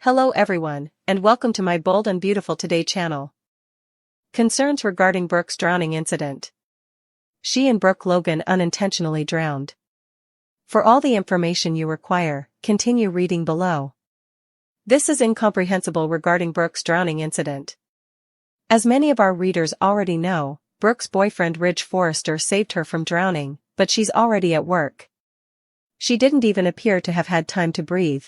Hello everyone, and welcome to my Bold and Beautiful Today channel. Concerns regarding Brooke's drowning incident. She and Brooke Logan unintentionally drowned. For all the information you require, continue reading below. This is incomprehensible regarding Brooke's drowning incident. As many of our readers already know, Brooke's boyfriend Ridge Forrester saved her from drowning, but she's already at work. She didn't even appear to have had time to breathe.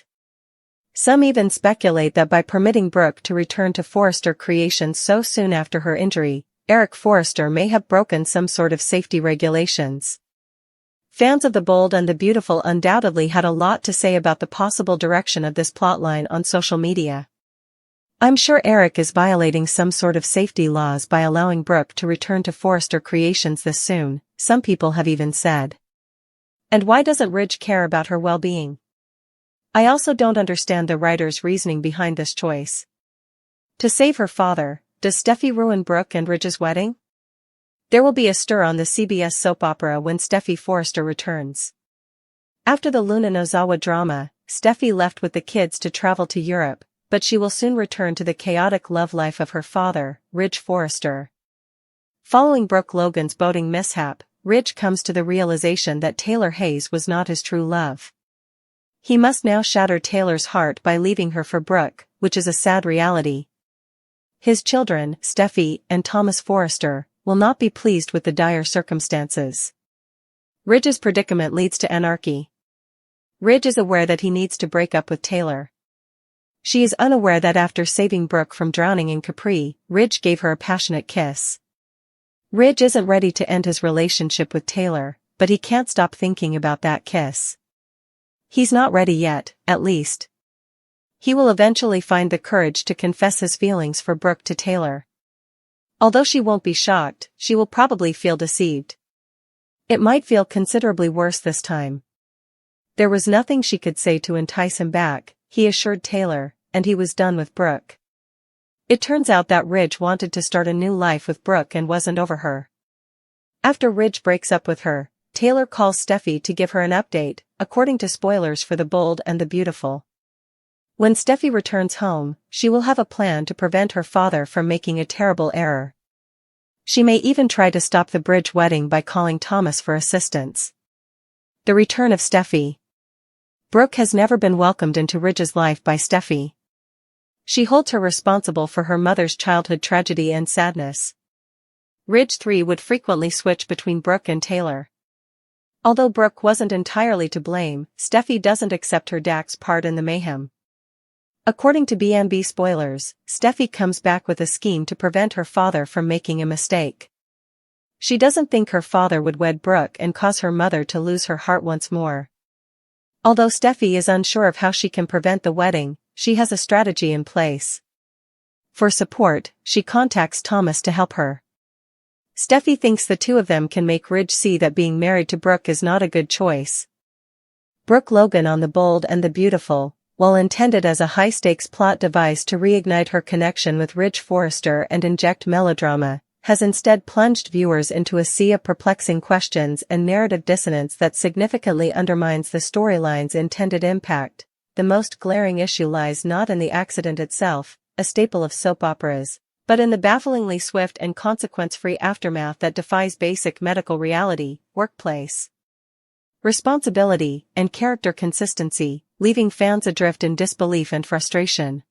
Some even speculate that by permitting Brooke to return to Forrester Creations so soon after her injury, Eric Forrester may have broken some sort of safety regulations. Fans of The Bold and the Beautiful undoubtedly had a lot to say about the possible direction of this plotline on social media. I'm sure Eric is violating some sort of safety laws by allowing Brooke to return to Forrester Creations this soon, some people have even said. And why doesn't Ridge care about her well-being? I also don't understand the writer's reasoning behind this choice. To save her father, does Steffi ruin Brooke and Ridge's wedding? There will be a stir on the CBS soap opera when Steffi Forrester returns. After the Luna Nozawa drama, Steffi left with the kids to travel to Europe, but she will soon return to the chaotic love life of her father, Ridge Forrester. Following Brooke Logan's boating mishap, Ridge comes to the realization that Taylor Hayes was not his true love. He must now shatter Taylor's heart by leaving her for Brooke, which is a sad reality. His children, Steffi and Thomas Forrester, will not be pleased with the dire circumstances. Ridge's predicament leads to anarchy. Ridge is aware that he needs to break up with Taylor. She is unaware that after saving Brooke from drowning in Capri, Ridge gave her a passionate kiss. Ridge isn't ready to end his relationship with Taylor, but he can't stop thinking about that kiss. He's not ready yet, at least. He will eventually find the courage to confess his feelings for Brooke to Taylor. Although she won't be shocked, she will probably feel deceived. It might feel considerably worse this time. There was nothing she could say to entice him back, he assured Taylor, and he was done with Brooke. It turns out that Ridge wanted to start a new life with Brooke and wasn't over her. After Ridge breaks up with her, Taylor calls Steffi to give her an update, according to spoilers for The Bold and the Beautiful. When Steffi returns home, she will have a plan to prevent her father from making a terrible error. She may even try to stop the bridge wedding by calling Thomas for assistance. The return of Steffi. Brooke has never been welcomed into Ridge's life by Steffi. She holds her responsible for her mother's childhood tragedy and sadness. Ridge 3 would frequently switch between Brooke and Taylor. Although Brooke wasn't entirely to blame, Steffi doesn't accept her Dax part in the mayhem. According to B&B spoilers, Steffi comes back with a scheme to prevent her father from making a mistake. She doesn't think her father would wed Brooke and cause her mother to lose her heart once more. Although Steffi is unsure of how she can prevent the wedding, she has a strategy in place. For support, she contacts Thomas to help her. Steffi thinks the two of them can make Ridge see that being married to Brooke is not a good choice. Brooke Logan on The Bold and the Beautiful, while intended as a high-stakes plot device to reignite her connection with Ridge Forrester and inject melodrama, has instead plunged viewers into a sea of perplexing questions and narrative dissonance that significantly undermines the storyline's intended impact. The most glaring issue lies not in the accident itself, a staple of soap operas, but in the bafflingly swift and consequence-free aftermath that defies basic medical reality, workplace responsibility, and character consistency, leaving fans adrift in disbelief and frustration.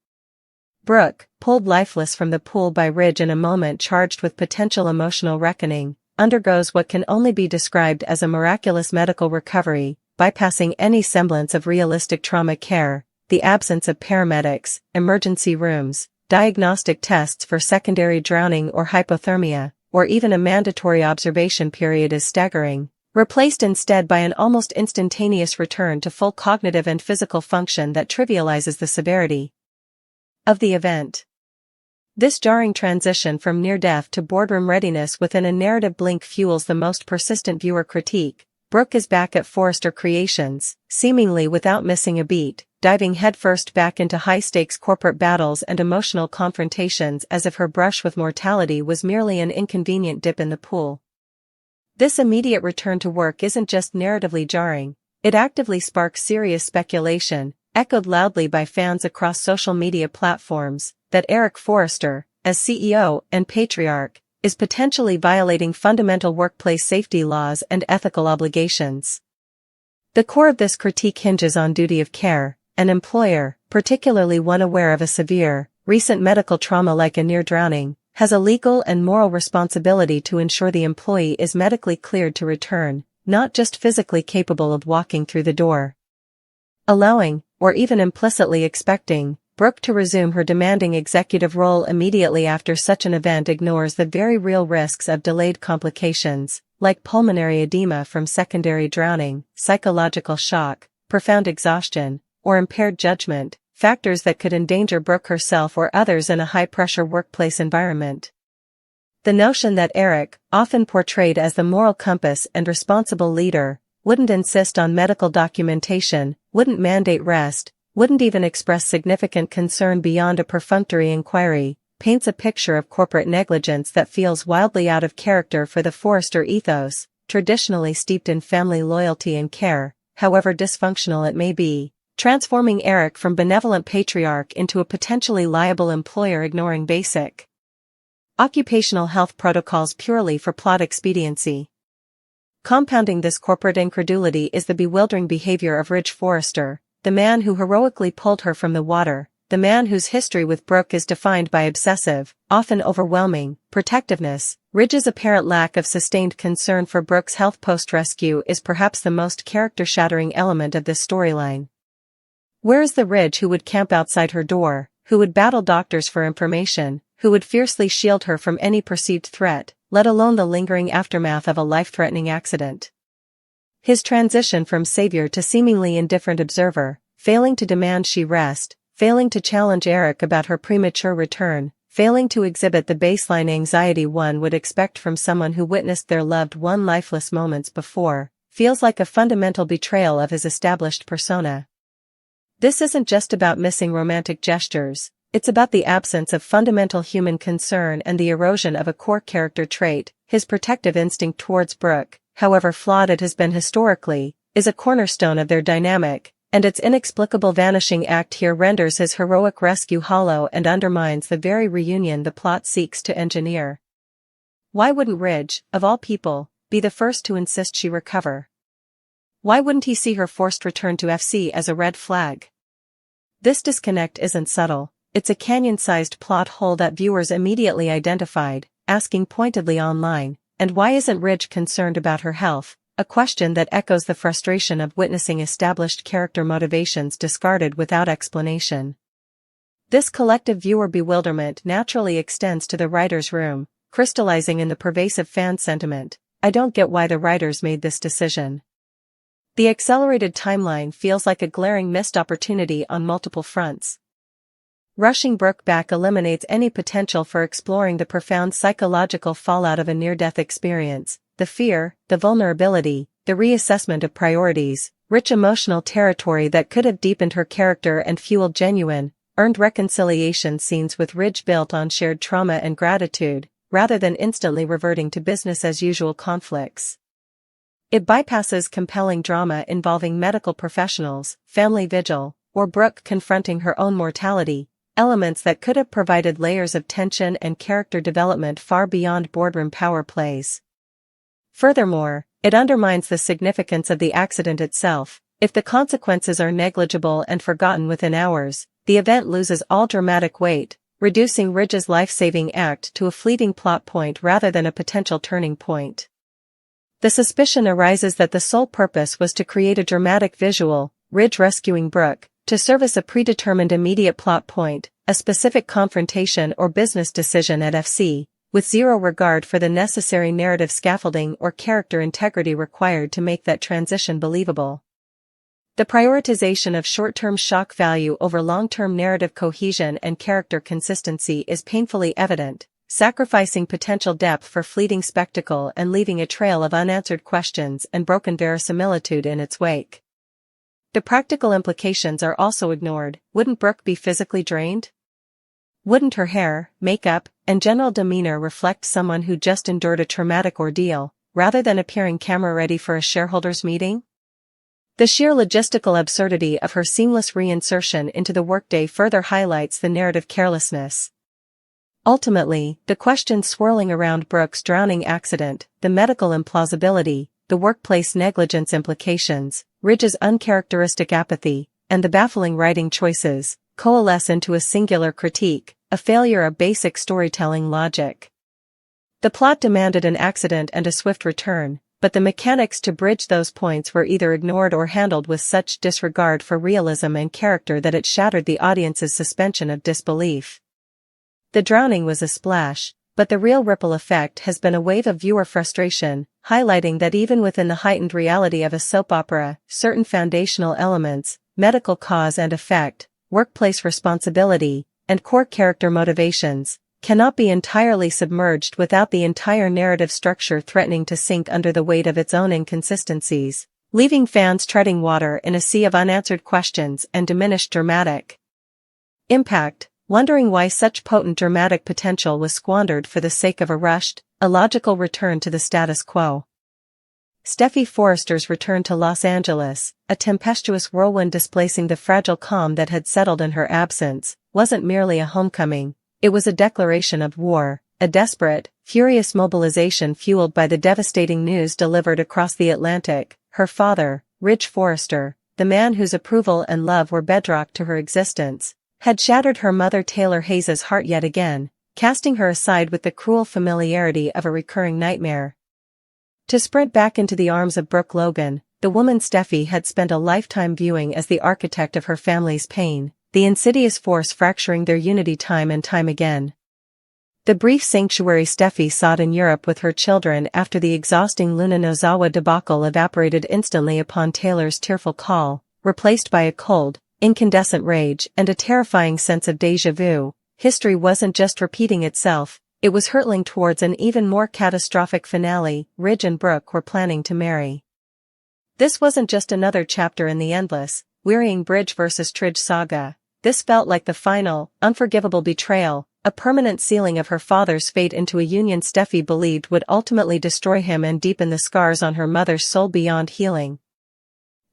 Brooke, pulled lifeless from the pool by Ridge in a moment charged with potential emotional reckoning, undergoes what can only be described as a miraculous medical recovery, bypassing any semblance of realistic trauma care, the absence of paramedics, emergency rooms, diagnostic tests for secondary drowning or hypothermia, or even a mandatory observation period is staggering, replaced instead by an almost instantaneous return to full cognitive and physical function that trivializes the severity of the event. This jarring transition from near-death to boardroom readiness within a narrative blink fuels the most persistent viewer critique. Brooke is back at Forrester Creations, seemingly without missing a beat, diving headfirst back into high-stakes corporate battles and emotional confrontations as if her brush with mortality was merely an inconvenient dip in the pool. This immediate return to work isn't just narratively jarring, it actively sparks serious speculation, echoed loudly by fans across social media platforms, that Eric Forrester, as CEO and patriarch, is potentially violating fundamental workplace safety laws and ethical obligations. The core of this critique hinges on duty of care. An employer, particularly one aware of a severe, recent medical trauma like a near drowning, has a legal and moral responsibility to ensure the employee is medically cleared to return, not just physically capable of walking through the door. Allowing, or even implicitly expecting, Brooke to resume her demanding executive role immediately after such an event ignores the very real risks of delayed complications, like pulmonary edema from secondary drowning, psychological shock, profound exhaustion, or impaired judgment, factors that could endanger Brooke herself or others in a high-pressure workplace environment. The notion that Eric, often portrayed as the moral compass and responsible leader, wouldn't insist on medical documentation, wouldn't mandate rest, wouldn't even express significant concern beyond a perfunctory inquiry, paints a picture of corporate negligence that feels wildly out of character for the Forrester ethos, traditionally steeped in family loyalty and care, however dysfunctional it may be, transforming Eric from benevolent patriarch into a potentially liable employer ignoring basic occupational health protocols purely for plot expediency. Compounding this corporate incredulity is the bewildering behavior of Ridge Forrester, the man who heroically pulled her from the water, the man whose history with Brooke is defined by obsessive, often overwhelming, protectiveness. Ridge's apparent lack of sustained concern for Brooke's health post-rescue is perhaps the most character-shattering element of this storyline. Where is the Ridge who would camp outside her door, who would battle doctors for information, who would fiercely shield her from any perceived threat, let alone the lingering aftermath of a life-threatening accident? His transition from savior to seemingly indifferent observer, failing to demand she rest, failing to challenge Eric about her premature return, failing to exhibit the baseline anxiety one would expect from someone who witnessed their loved one lifeless moments before, feels like a fundamental betrayal of his established persona. This isn't just about missing romantic gestures, it's about the absence of fundamental human concern and the erosion of a core character trait. His protective instinct towards Brooke, however flawed it has been historically, is a cornerstone of their dynamic, and its inexplicable vanishing act here renders his heroic rescue hollow and undermines the very reunion the plot seeks to engineer. Why wouldn't Ridge, of all people, be the first to insist she recover? Why wouldn't he see her forced return to FC as a red flag? This disconnect isn't subtle, it's a canyon-sized plot hole that viewers immediately identified, asking pointedly online, and why isn't Ridge concerned about her health? A question that echoes the frustration of witnessing established character motivations discarded without explanation. This collective viewer bewilderment naturally extends to the writer's room, crystallizing in the pervasive fan sentiment, "I don't get why the writers made this decision." The accelerated timeline feels like a glaring missed opportunity on multiple fronts. Rushing Brooke back eliminates any potential for exploring the profound psychological fallout of a near-death experience, the fear, the vulnerability, the reassessment of priorities, rich emotional territory that could have deepened her character and fueled genuine, earned reconciliation scenes with Ridge built on shared trauma and gratitude, rather than instantly reverting to business-as-usual conflicts. It bypasses compelling drama involving medical professionals, family vigil, or Brooke confronting her own mortality, elements that could have provided layers of tension and character development far beyond boardroom power plays. Furthermore, it undermines the significance of the accident itself. If the consequences are negligible and forgotten within hours, the event loses all dramatic weight, reducing Ridge's life-saving act to a fleeting plot point rather than a potential turning point. The suspicion arises that the sole purpose was to create a dramatic visual, Ridge rescuing Brooke, to serve as a predetermined immediate plot point, a specific confrontation or business decision at FC, with zero regard for the necessary narrative scaffolding or character integrity required to make that transition believable. The prioritization of short-term shock value over long-term narrative cohesion and character consistency is painfully evident, sacrificing potential depth for fleeting spectacle and leaving a trail of unanswered questions and broken verisimilitude in its wake. The practical implications are also ignored. Wouldn't Brooke be physically drained? Wouldn't her hair, makeup, and general demeanor reflect someone who just endured a traumatic ordeal, rather than appearing camera-ready for a shareholders' meeting? The sheer logistical absurdity of her seamless reinsertion into the workday further highlights the narrative carelessness. Ultimately, the questions swirling around Brooke's drowning accident, the medical implausibility, the workplace negligence implications, Ridge's uncharacteristic apathy, and the baffling writing choices, coalesce into a singular critique, a failure of basic storytelling logic. The plot demanded an accident and a swift return, but the mechanics to bridge those points were either ignored or handled with such disregard for realism and character that it shattered the audience's suspension of disbelief. The drowning was a splash, but the real ripple effect has been a wave of viewer frustration, highlighting that even within the heightened reality of a soap opera, certain foundational elements, medical cause and effect, workplace responsibility, and core character motivations, cannot be entirely submerged without the entire narrative structure threatening to sink under the weight of its own inconsistencies, leaving fans treading water in a sea of unanswered questions and diminished dramatic impact, wondering why such potent dramatic potential was squandered for the sake of a rushed, illogical return to the status quo. Steffy Forrester's return to Los Angeles, a tempestuous whirlwind displacing the fragile calm that had settled in her absence, wasn't merely a homecoming, it was a declaration of war, a desperate, furious mobilization fueled by the devastating news delivered across the Atlantic. Her father, Ridge Forrester, the man whose approval and love were bedrock to her existence, had shattered her mother Taylor Hayes's heart yet again, casting her aside with the cruel familiarity of a recurring nightmare. To sprint back into the arms of Brooke Logan, the woman Steffy had spent a lifetime viewing as the architect of her family's pain, the insidious force fracturing their unity time and time again. The brief sanctuary Steffy sought in Europe with her children after the exhausting Luna Nozawa debacle evaporated instantly upon Taylor's tearful call, replaced by a cold, incandescent rage and a terrifying sense of déjà vu. History wasn't just repeating itself, it was hurtling towards an even more catastrophic finale. Ridge and Brooke were planning to marry. This wasn't just another chapter in the endless, wearying Bridge versus Tridge saga. This felt like the final, unforgivable betrayal, a permanent sealing of her father's fate into a union Steffy believed would ultimately destroy him and deepen the scars on her mother's soul beyond healing.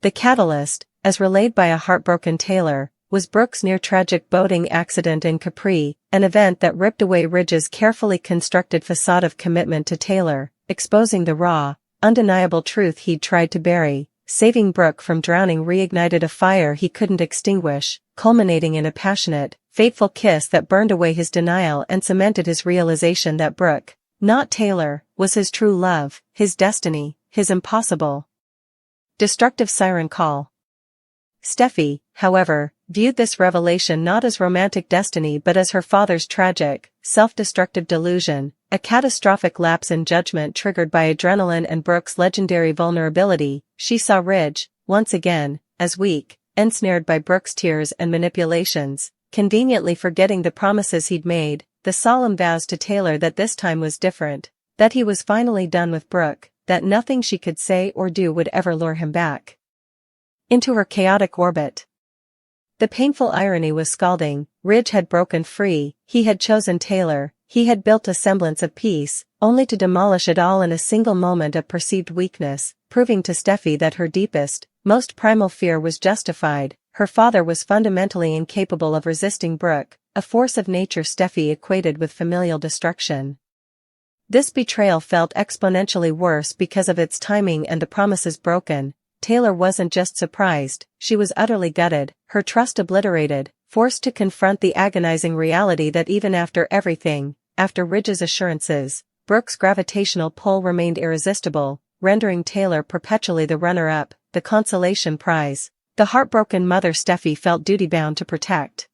The catalyst, as relayed by a heartbroken Taylor, was Brooke's near-tragic boating accident in Capri, an event that ripped away Ridge's carefully constructed facade of commitment to Taylor, exposing the raw, undeniable truth he'd tried to bury. Saving Brooke from drowning reignited a fire he couldn't extinguish, culminating in a passionate, fateful kiss that burned away his denial and cemented his realization that Brooke, not Taylor, was his true love, his destiny, his impossible, destructive siren call. Steffy, however, viewed this revelation not as romantic destiny but as her father's tragic, self-destructive delusion, a catastrophic lapse in judgment triggered by adrenaline and Brooke's legendary vulnerability. She saw Ridge, once again, as weak, ensnared by Brooke's tears and manipulations, conveniently forgetting the promises he'd made, the solemn vows to Taylor that this time was different, that he was finally done with Brooke, that nothing she could say or do would ever lure him back into her chaotic orbit. The painful irony was scalding. Ridge had broken free, he had chosen Taylor, he had built a semblance of peace, only to demolish it all in a single moment of perceived weakness, proving to Steffy that her deepest, most primal fear was justified. Her father was fundamentally incapable of resisting Brooke, a force of nature Steffy equated with familial destruction. This betrayal felt exponentially worse because of its timing and the promises broken. Taylor wasn't just surprised, she was utterly gutted, her trust obliterated, forced to confront the agonizing reality that even after everything, after Ridge's assurances, Brooke's gravitational pull remained irresistible, rendering Taylor perpetually the runner-up, the consolation prize, the heartbroken mother Steffy felt duty-bound to protect.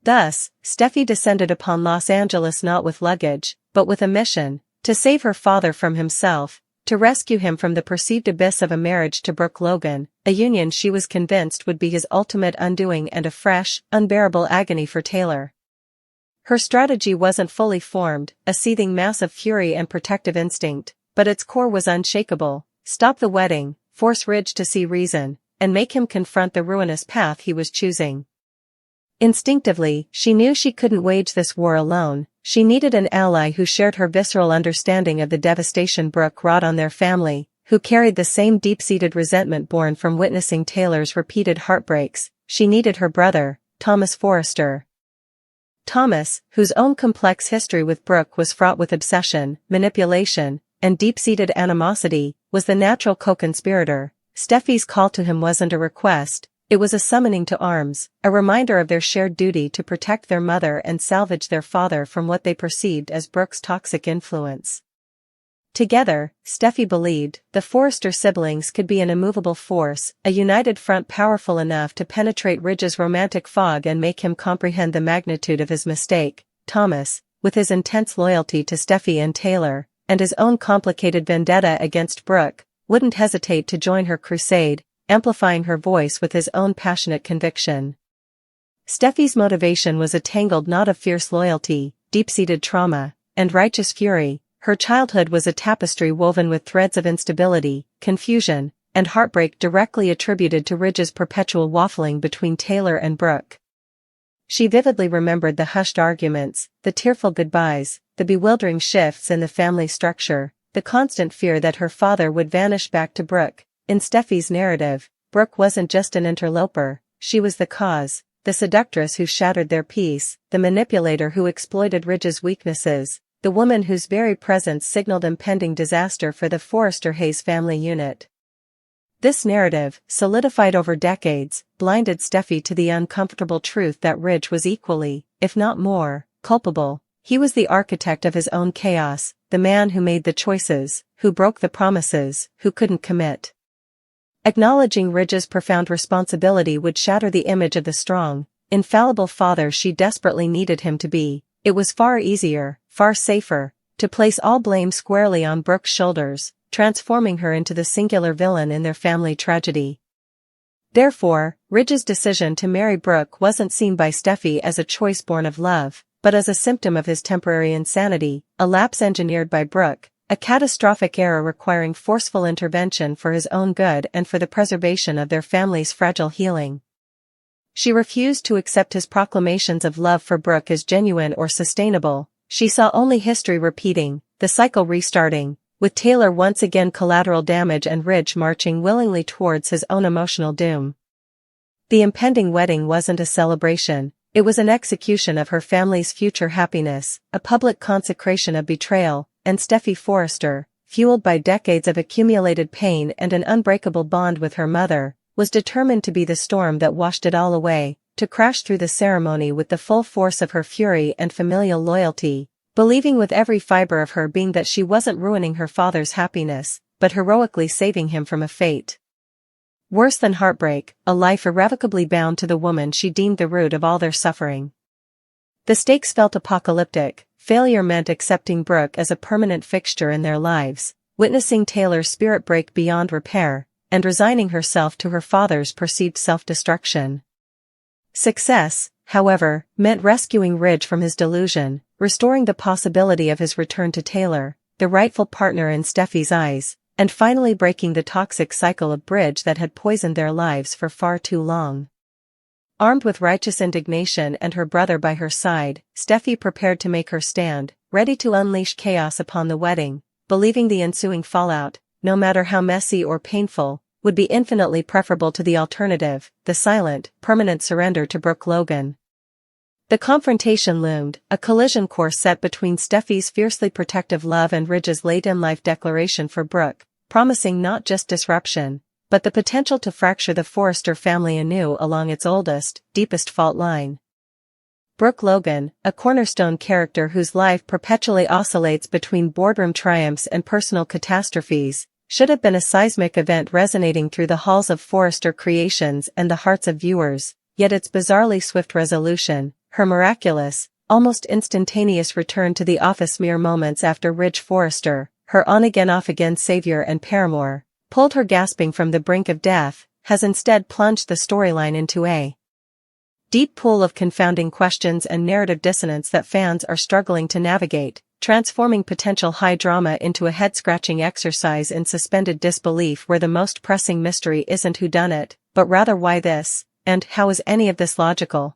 Thus, Steffy descended upon Los Angeles not with luggage, but with a mission, to save her father from himself, to rescue him from the perceived abyss of a marriage to Brooke Logan, a union she was convinced would be his ultimate undoing and a fresh, unbearable agony for Taylor. Her strategy wasn't fully formed, a seething mass of fury and protective instinct, but its core was unshakable: stop the wedding, force Ridge to see reason, and make him confront the ruinous path he was choosing. Instinctively, she knew she couldn't wage this war alone. She needed an ally who shared her visceral understanding of the devastation Brooke wrought on their family, who carried the same deep-seated resentment born from witnessing Taylor's repeated heartbreaks. She needed her brother, Thomas Forrester. Thomas, whose own complex history with Brooke was fraught with obsession, manipulation, and deep-seated animosity, was the natural co-conspirator. Steffi's call to him wasn't a request, it was a summoning to arms, a reminder of their shared duty to protect their mother and salvage their father from what they perceived as Brooke's toxic influence. Together, Steffi believed, the Forrester siblings could be an immovable force, a united front powerful enough to penetrate Ridge's romantic fog and make him comprehend the magnitude of his mistake. Thomas, with his intense loyalty to Steffi and Taylor, and his own complicated vendetta against Brooke, wouldn't hesitate to join her crusade, amplifying her voice with his own passionate conviction. Steffi's motivation was a tangled knot of fierce loyalty, deep-seated trauma, and righteous fury. Her childhood was a tapestry woven with threads of instability, confusion, and heartbreak directly attributed to Ridge's perpetual waffling between Taylor and Brooke. She vividly remembered the hushed arguments, the tearful goodbyes, the bewildering shifts in the family structure, the constant fear that her father would vanish back to Brooke. In Steffi's narrative, Brooke wasn't just an interloper, she was the cause, the seductress who shattered their peace, the manipulator who exploited Ridge's weaknesses, the woman whose very presence signaled impending disaster for the Forrester-Hayes family unit. This narrative, solidified over decades, blinded Steffi to the uncomfortable truth that Ridge was equally, if not more, culpable. He was the architect of his own chaos, the man who made the choices, who broke the promises, who couldn't commit. Acknowledging Ridge's profound responsibility would shatter the image of the strong, infallible father she desperately needed him to be. It was far easier, far safer, to place all blame squarely on Brooke's shoulders, transforming her into the singular villain in their family tragedy. Therefore, Ridge's decision to marry Brooke wasn't seen by Steffi as a choice born of love, but as a symptom of his temporary insanity, a lapse engineered by Brooke, a catastrophic error requiring forceful intervention for his own good and for the preservation of their family's fragile healing. She refused to accept his proclamations of love for Brooke as genuine or sustainable. She saw only history repeating, the cycle restarting, with Taylor once again collateral damage and Ridge marching willingly towards his own emotional doom. The impending wedding wasn't a celebration, it was an execution of her family's future happiness, a public consecration of betrayal, and Steffi Forrester, fueled by decades of accumulated pain and an unbreakable bond with her mother, was determined to be the storm that washed it all away, to crash through the ceremony with the full force of her fury and familial loyalty, believing with every fiber of her being that she wasn't ruining her father's happiness, but heroically saving him from a fate worse than heartbreak, a life irrevocably bound to the woman she deemed the root of all their suffering. The stakes felt apocalyptic. Failure meant accepting Brooke as a permanent fixture in their lives, witnessing Taylor's spirit break beyond repair, and resigning herself to her father's perceived self-destruction. Success, however, meant rescuing Ridge from his delusion, restoring the possibility of his return to Taylor, the rightful partner in Steffi's eyes, and finally breaking the toxic cycle of bridge that had poisoned their lives for far too long. Armed with righteous indignation and her brother by her side, Steffi prepared to make her stand, ready to unleash chaos upon the wedding, believing the ensuing fallout, no matter how messy or painful, would be infinitely preferable to the alternative, the silent, permanent surrender to Brooke Logan. The confrontation loomed, a collision course set between Steffi's fiercely protective love and Ridge's late-in-life declaration for Brooke, promising not just disruption, but the potential to fracture the Forrester family anew along its oldest, deepest fault line. Brooke Logan, a cornerstone character whose life perpetually oscillates between boardroom triumphs and personal catastrophes, should have been a seismic event resonating through the halls of Forrester Creations and the hearts of viewers, yet its bizarrely swift resolution, her miraculous, almost instantaneous return to the office mere moments after Ridge Forrester, her on-again off-again savior and paramour, pulled her gasping from the brink of death, has instead plunged the storyline into a deep pool of confounding questions and narrative dissonance that fans are struggling to navigate, transforming potential high drama into a head-scratching exercise in suspended disbelief where the most pressing mystery isn't whodunit, but rather why this, and how is any of this logical?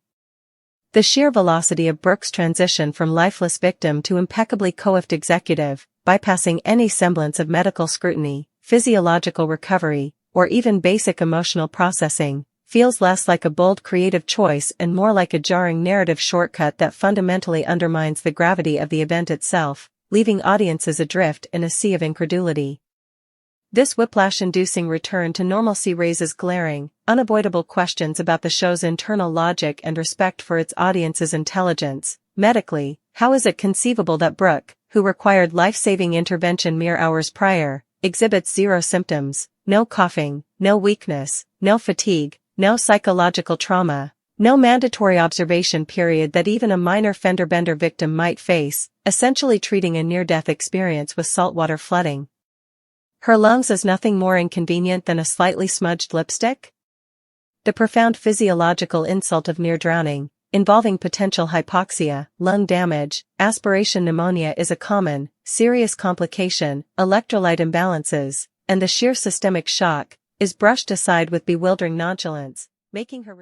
The sheer velocity of Brooke's transition from lifeless victim to impeccably coiffed executive, bypassing any semblance of medical scrutiny, physiological recovery, or even basic emotional processing, feels less like a bold creative choice and more like a jarring narrative shortcut that fundamentally undermines the gravity of the event itself, leaving audiences adrift in a sea of incredulity. This whiplash-inducing return to normalcy raises glaring, unavoidable questions about the show's internal logic and respect for its audience's intelligence. Medically, how is it conceivable that Brooke, who required life-saving intervention mere hours prior, exhibits zero symptoms, no coughing, no weakness, no fatigue, no psychological trauma, no mandatory observation period that even a minor fender-bender victim might face, essentially treating a near-death experience with saltwater flooding? Her lungs as nothing more inconvenient than a slightly smudged lipstick? The profound physiological insult of near drowning, involving potential hypoxia, lung damage, aspiration pneumonia is a common, serious complication, electrolyte imbalances, and the sheer systemic shock, is brushed aside with bewildering nonchalance, making her